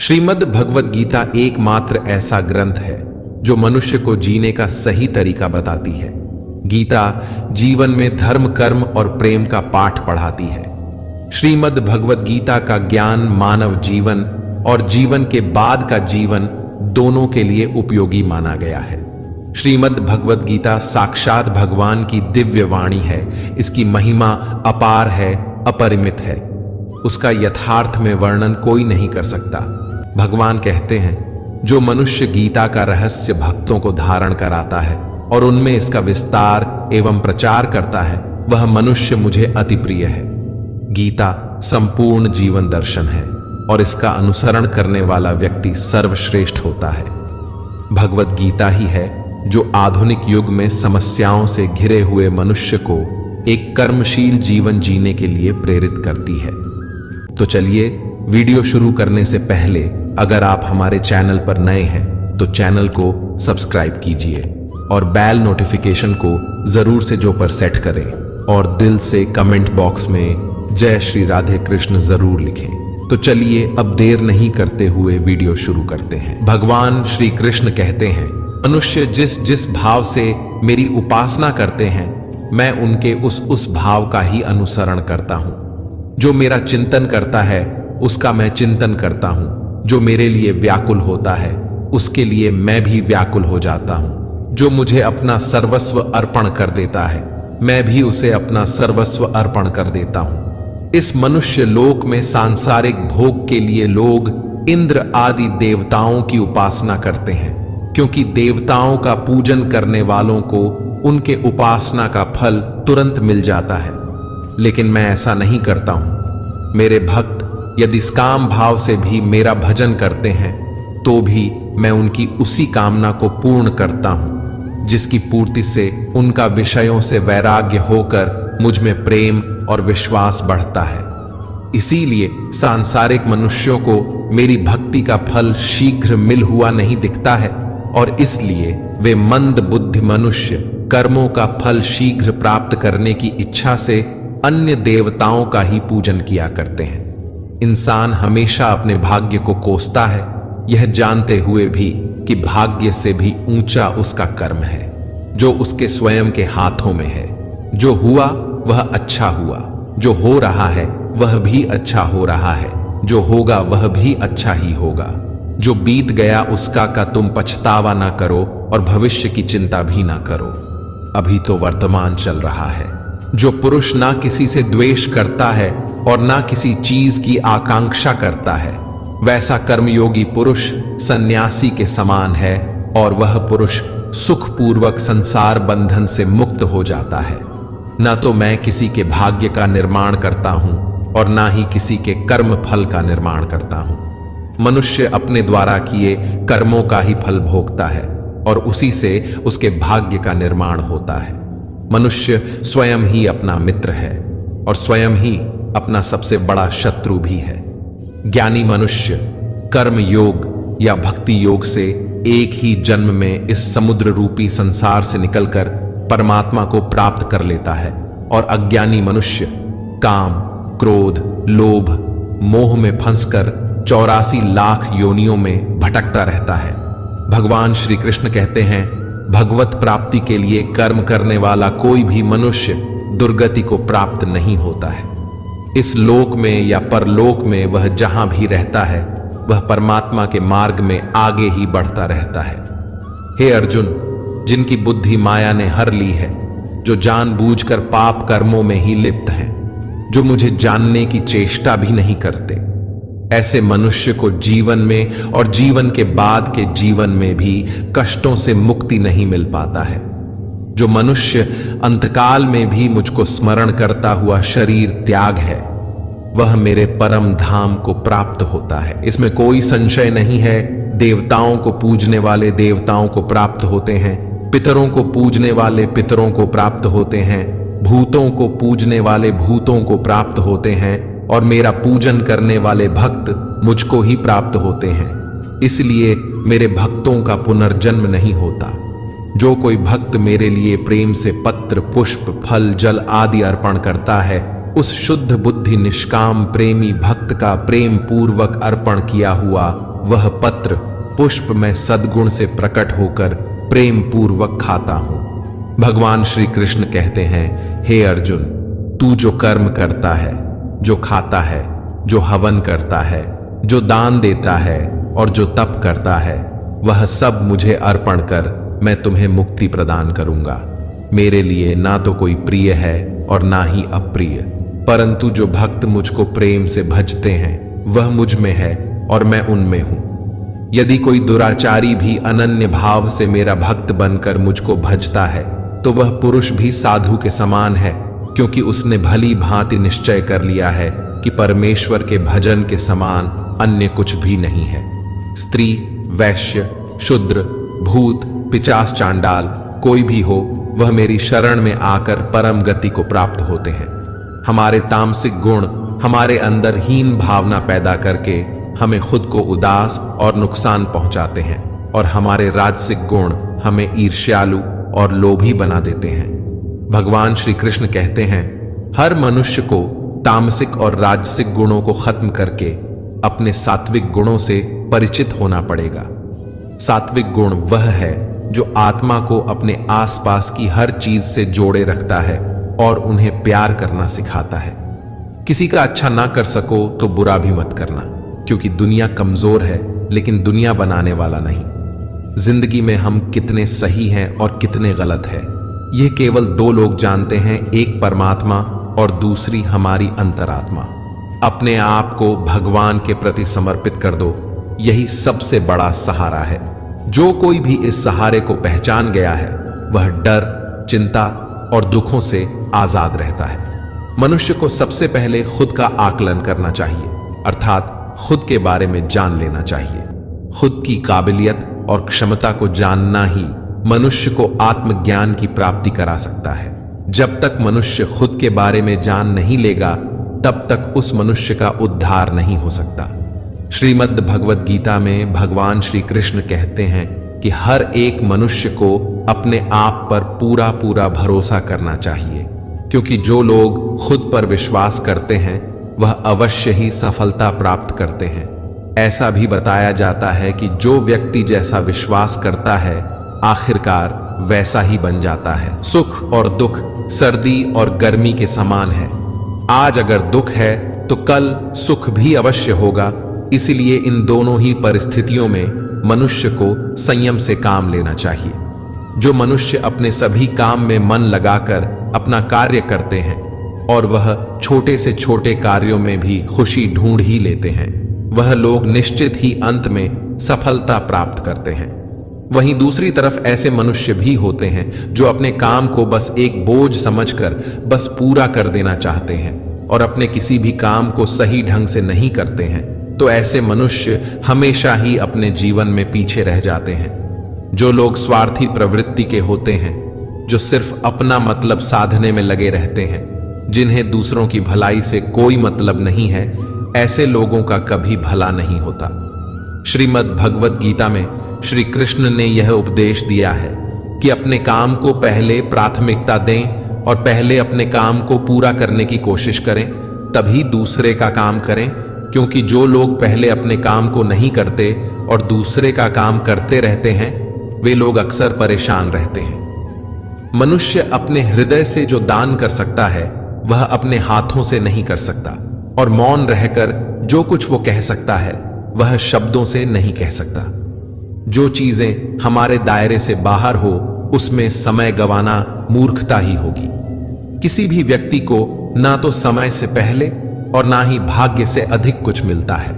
श्रीमद् भगवद गीता एकमात्र ऐसा ग्रंथ है जो मनुष्य को जीने का सही तरीका बताती है। गीता जीवन में धर्म, कर्म और प्रेम का पाठ पढ़ाती है। श्रीमद् भगवद गीता का ज्ञान मानव जीवन और जीवन के बाद का जीवन दोनों के लिए उपयोगी माना गया है। श्रीमद् भगवद गीता साक्षात भगवान की दिव्य वाणी है। इसकी महिमा अपार है, अपरिमित है। उसका यथार्थ में वर्णन कोई नहीं कर सकता। भगवान कहते हैं, जो मनुष्य गीता का रहस्य भक्तों को धारण कराता है और उनमें इसका विस्तार एवं प्रचार करता है, वह मनुष्य मुझे अति प्रिय है। गीता संपूर्ण जीवन दर्शन है और इसका अनुसरण करने वाला व्यक्ति सर्वश्रेष्ठ होता है। भगवद गीता ही है जो आधुनिक युग में समस्याओं से घिरे हुए मनुष्य को एक कर्मशील जीवन जीने के लिए प्रेरित करती है। तो चलिए, वीडियो शुरू करने से पहले अगर आप हमारे चैनल पर नए हैं तो चैनल को सब्सक्राइब कीजिए और बेल नोटिफिकेशन को जरूर से जो पर सेट करें और दिल से कमेंट बॉक्स में जय श्री राधे कृष्ण जरूर लिखें। तो चलिए, अब देर नहीं करते हुए वीडियो शुरू करते हैं। भगवान श्री कृष्ण कहते हैं, मनुष्य जिस जिस भाव से मेरी उपासना करते हैं, मैं उनके उस भाव का ही अनुसरण करता हूं। जो मेरा चिंतन करता है उसका मैं चिंतन करता हूं। जो मेरे लिए व्याकुल होता है उसके लिए मैं भी व्याकुल हो जाता हूं। जो मुझे अपना सर्वस्व अर्पण कर देता है, मैं भी उसे अपना सर्वस्व अर्पण कर देता हूं। इस मनुष्य लोक में सांसारिक भोग के लिए लोग इंद्र आदि देवताओं की उपासना करते हैं, क्योंकि देवताओं का पूजन करने वालों को उनके उपासना का फल तुरंत मिल जाता है। लेकिन मैं ऐसा नहीं करता हूं। मेरे भक्त यदि काम भाव से भी मेरा भजन करते हैं तो भी मैं उनकी उसी कामना को पूर्ण करता हूं, जिसकी पूर्ति से उनका विषयों से वैराग्य होकर मुझ में प्रेम और विश्वास बढ़ता है। इसीलिए सांसारिक मनुष्यों को मेरी भक्ति का फल शीघ्र मिल हुआ नहीं दिखता है और इसलिए वे मंद बुद्धि मनुष्य कर्मों का फल शीघ्र प्राप्त करने की इच्छा से अन्य देवताओं का ही पूजन किया करते हैं। इंसान हमेशा अपने भाग्य को कोसता है, यह जानते हुए भी कि भाग्य से भी ऊंचा उसका कर्म है जो उसके स्वयं के हाथों में है। जो हुआ वह अच्छा हुआ, जो हो रहा है वह भी अच्छा हो रहा है, जो होगा वह भी अच्छा ही होगा। जो बीत गया उसका का तुम पछतावा ना करो और भविष्य की चिंता भी ना करो, अभी तो वर्तमान चल रहा है। जो पुरुष ना किसी से द्वेष करता है और ना किसी चीज की आकांक्षा करता है, वैसा कर्मयोगी पुरुष सन्यासी के समान है और वह पुरुष सुखपूर्वक संसार बंधन से मुक्त हो जाता है। ना तो मैं किसी के भाग्य का निर्माण करता हूं और ना ही किसी के कर्म फल का निर्माण करता हूं। मनुष्य अपने द्वारा किए कर्मों का ही फल भोगता है और उसी से उसके भाग्य का निर्माण होता है। मनुष्य स्वयं ही अपना मित्र है और स्वयं ही अपना सबसे बड़ा शत्रु भी है। ज्ञानी मनुष्य कर्म योग या भक्ति योग से एक ही जन्म में इस समुद्र रूपी संसार से निकलकर परमात्मा को प्राप्त कर लेता है और अज्ञानी मनुष्य काम, क्रोध, लोभ, मोह में फंसकर 84 लाख योनियों में भटकता रहता है। भगवान श्री कृष्ण कहते हैं, भगवत प्राप्ति के लिए कर्म करने वाला कोई भी मनुष्य दुर्गति को प्राप्त नहीं होता है। इस लोक में या परलोक में वह जहां भी रहता है, वह परमात्मा के मार्ग में आगे ही बढ़ता रहता है। हे अर्जुन, जिनकी बुद्धि माया ने हर ली है, जो जानबूझकर पाप कर्मों में ही लिप्त हैं, जो मुझे जानने की चेष्टा भी नहीं करते, ऐसे मनुष्य को जीवन में और जीवन के बाद के जीवन में भी कष्टों से मुक्ति नहीं मिल पाता है। जो मनुष्य अंतकाल में भी मुझको स्मरण करता हुआ शरीर त्याग है, वह मेरे परम धाम को प्राप्त होता है। इसमें कोई संशय नहीं है। देवताओं को पूजने वाले देवताओं को प्राप्त होते हैं, पितरों को पूजने वाले पितरों को प्राप्त होते हैं, भूतों को पूजने वाले भूतों को प्राप्त होते हैं और मेरा पूजन करने वाले भक्त मुझको ही प्राप्त होते हैं। इसलिए मेरे भक्तों का पुनर्जन्म नहीं होता। जो कोई भक्त मेरे लिए प्रेम से पत्र, पुष्प, फल, जल आदि अर्पण करता है, उस शुद्ध बुद्धि निष्काम प्रेमी भक्त का प्रेम पूर्वक अर्पण किया हुआ वह पत्र पुष्प मैं सद्गुण से प्रकट होकर प्रेम पूर्वक खाता हूं। भगवान श्री कृष्ण कहते हैं, हे अर्जुन, तू जो कर्म करता है, जो खाता है, जो हवन करता है, जो दान देता है और जो तप करता है, वह सब मुझे अर्पण कर मैं तुम्हें मुक्ति प्रदान करूंगा। मेरे लिए ना तो कोई प्रिय है और ना ही अप्रिय, परंतु जो भक्त मुझको प्रेम से भजते हैं वह मुझ में है और मैं उनमें हूं। यदि कोई दुराचारी भी अनन्य भाव से मेरा भक्त बनकर मुझको भजता है तो वह पुरुष भी साधु के समान है, क्योंकि उसने भली भांति निश्चय कर लिया है कि परमेश्वर के भजन के समान अन्य कुछ भी नहीं है। स्त्री, वैश्य, शूद्र, भूत, पिचास, चांडाल कोई भी हो, वह मेरी शरण में आकर परम गति को प्राप्त होते हैं। हमारे तामसिक गुण हमारे अंदर हीन भावना पैदा करके हमें खुद को उदास और नुकसान पहुंचाते हैं, और हमारे राजसिक गुण हमें ईर्ष्यालु और लोभी बना देते हैं। भगवान श्री कृष्ण कहते हैं, हर मनुष्य को तामसिक और राजसिक गुणों को खत्म करके अपने सात्विक गुणों से परिचित होना पड़ेगा। सात्विक गुण वह है जो आत्मा को अपने आसपास की हर चीज से जोड़े रखता है और उन्हें प्यार करना सिखाता है। किसी का अच्छा ना कर सको तो बुरा भी मत करना, क्योंकि दुनिया कमजोर है लेकिन दुनिया बनाने वाला नहीं। जिंदगी में हम कितने सही हैं और कितने गलत है, यह केवल दो लोग जानते हैं, एक परमात्मा और दूसरी हमारी अंतरात्मा। अपने आप को भगवान के प्रति समर्पित कर दो, यही सबसे बड़ा सहारा है। जो कोई भी इस सहारे को पहचान गया है वह डर, चिंता और दुखों से आजाद रहता है। मनुष्य को सबसे पहले खुद का आकलन करना चाहिए, अर्थात खुद के बारे में जान लेना चाहिए। खुद की काबिलियत और क्षमता को जानना ही मनुष्य को आत्मज्ञान की प्राप्ति करा सकता है। जब तक मनुष्य खुद के बारे में जान नहीं लेगा तब तक उस मनुष्य का उद्धार नहीं हो सकता। श्रीमद् भगवद गीता में भगवान श्री कृष्ण कहते हैं कि हर एक मनुष्य को अपने आप पर पूरा पूरा भरोसा करना चाहिए, क्योंकि जो लोग खुद पर विश्वास करते हैं वह अवश्य ही सफलता प्राप्त करते हैं। ऐसा भी बताया जाता है कि जो व्यक्ति जैसा विश्वास करता है आखिरकार वैसा ही बन जाता है। सुख और दुख सर्दी और गर्मी के समान है। आज अगर दुख है तो कल सुख भी अवश्य होगा। इसलिए इन दोनों ही परिस्थितियों में मनुष्य को संयम से काम लेना चाहिए। जो मनुष्य अपने सभी काम में मन लगाकर अपना कार्य करते हैं और वह छोटे से छोटे कार्यों में भी खुशी ढूंढ ही लेते हैं, वह लोग निश्चित ही अंत में सफलता प्राप्त करते हैं। वहीं दूसरी तरफ ऐसे मनुष्य भी होते हैं जो अपने काम को बस एक बोझ समझकर बस पूरा कर देना चाहते हैं और अपने किसी भी काम को सही ढंग से नहीं करते हैं। तो ऐसे मनुष्य हमेशा ही अपने जीवन में पीछे रह जाते हैं। जो लोग स्वार्थी प्रवृत्ति के होते हैं, जो सिर्फ अपना मतलब साधने में लगे रहते हैं, जिन्हें दूसरों की भलाई से कोई मतलब नहीं है, ऐसे लोगों का कभी भला नहीं होता। श्रीमद् भगवद गीता में श्री कृष्ण ने यह उपदेश दिया है कि अपने काम को पहले प्राथमिकता दें और पहले अपने काम को पूरा करने की कोशिश करें, तभी दूसरे का काम करें। क्योंकि जो लोग पहले अपने काम को नहीं करते और दूसरे का काम करते रहते हैं, वे लोग अक्सर परेशान रहते हैं। मनुष्य अपने हृदय से जो दान कर सकता है वह अपने हाथों से नहीं कर सकता, और मौन रहकर जो कुछ वो कह सकता है वह शब्दों से नहीं कह सकता। जो चीजें हमारे दायरे से बाहर हो उसमें समय गंवाना मूर्खता ही होगी। किसी भी व्यक्ति को ना तो समय से पहले और ना ही भाग्य से अधिक कुछ मिलता है,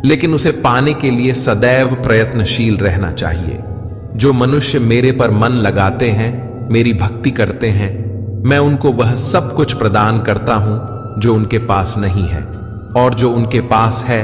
लेकिन उसे पाने के लिए सदैव प्रयत्नशील रहना चाहिए। जो मनुष्य मेरे पर मन लगाते हैं, मेरी भक्ति करते हैं, मैं उनको वह सब कुछ प्रदान करता हूं जो उनके पास नहीं है, और जो उनके पास है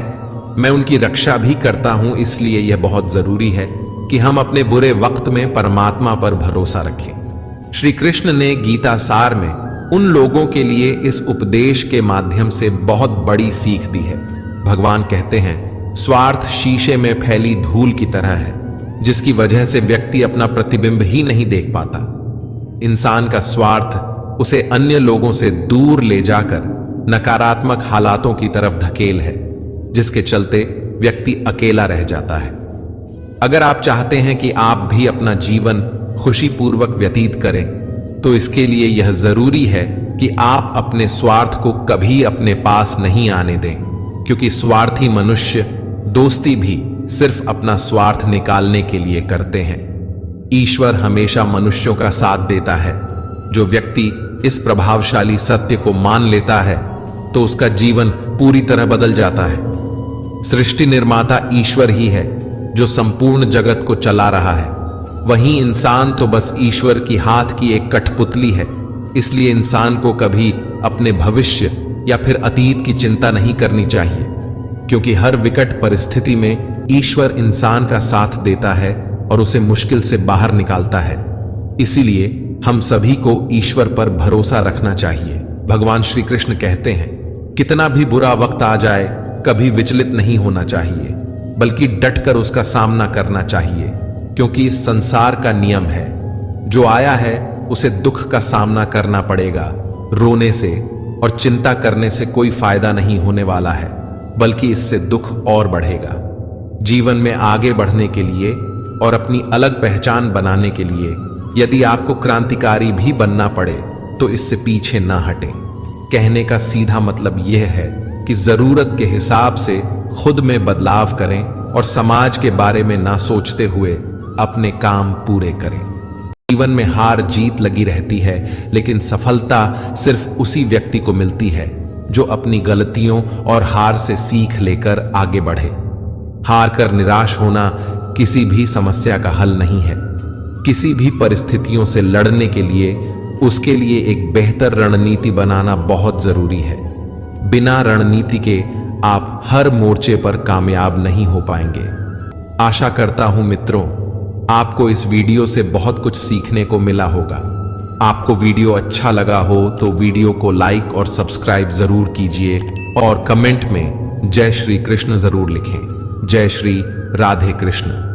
मैं उनकी रक्षा भी करता हूं। इसलिए यह बहुत जरूरी है कि हम अपने बुरे वक्त में परमात्मा पर भरोसा रखें। श्री कृष्ण ने गीता सार में उन लोगों के लिए इस उपदेश के माध्यम से बहुत बड़ी सीख दी है। भगवान कहते हैं, स्वार्थ शीशे में फैली धूल की तरह है, जिसकी वजह से व्यक्ति अपना प्रतिबिंब ही नहीं देख पाता। इंसान का स्वार्थ उसे अन्य लोगों से दूर ले जाकर नकारात्मक हालातों की तरफ धकेल है, जिसके चलते व्यक्ति अकेला रह जाता है। अगर आप चाहते हैं कि आप भी अपना जीवन खुशीपूर्वक व्यतीत करें, तो इसके लिए यह जरूरी है कि आप अपने स्वार्थ को कभी अपने पास नहीं आने दें, क्योंकि स्वार्थी मनुष्य दोस्ती भी सिर्फ अपना स्वार्थ निकालने के लिए करते हैं। ईश्वर हमेशा मनुष्यों का साथ देता है। जो व्यक्ति इस प्रभावशाली सत्य को मान लेता है, तो उसका जीवन पूरी तरह बदल जाता है। सृष्टि निर्माता ईश्वर ही है जो संपूर्ण जगत को चला रहा है। वहीं इंसान तो बस ईश्वर की हाथ की एक कठपुतली है। इसलिए इंसान को कभी अपने भविष्य या फिर अतीत की चिंता नहीं करनी चाहिए, क्योंकि हर विकट परिस्थिति में ईश्वर इंसान का साथ देता है और उसे मुश्किल से बाहर निकालता है। इसीलिए हम सभी को ईश्वर पर भरोसा रखना चाहिए। भगवान श्री कृष्ण कहते हैं, कितना भी बुरा वक्त आ जाए, कभी विचलित नहीं होना चाहिए, बल्कि डटकर उसका सामना करना चाहिए, क्योंकि इस संसार का नियम है, जो आया है उसे दुख का सामना करना पड़ेगा। रोने से और चिंता करने से कोई फायदा नहीं होने वाला है, बल्कि इससे दुख और बढ़ेगा। जीवन में आगे बढ़ने के लिए और अपनी अलग पहचान बनाने के लिए यदि आपको क्रांतिकारी भी बनना पड़े, तो इससे पीछे ना हटें। कहने का सीधा मतलब यह है कि जरूरत के हिसाब से खुद में बदलाव करें और समाज के बारे में ना सोचते हुए अपने काम पूरे करें। जीवन में हार जीत लगी रहती है, लेकिन सफलता सिर्फ उसी व्यक्ति को मिलती है जो अपनी गलतियों और हार से सीख लेकर आगे बढ़े। हार कर निराश होना किसी भी समस्या का हल नहीं है। किसी भी परिस्थितियों से लड़ने के लिए उसके लिए एक बेहतर रणनीति बनाना बहुत जरूरी है। बिना रणनीति के आप हर मोर्चे पर कामयाब नहीं हो पाएंगे। आशा करता हूं मित्रों, आपको इस वीडियो से बहुत कुछ सीखने को मिला होगा। आपको वीडियो अच्छा लगा हो तो वीडियो को लाइक और सब्सक्राइब जरूर कीजिए और कमेंट में जय श्री कृष्ण जरूर लिखें। जय श्री राधे कृष्ण।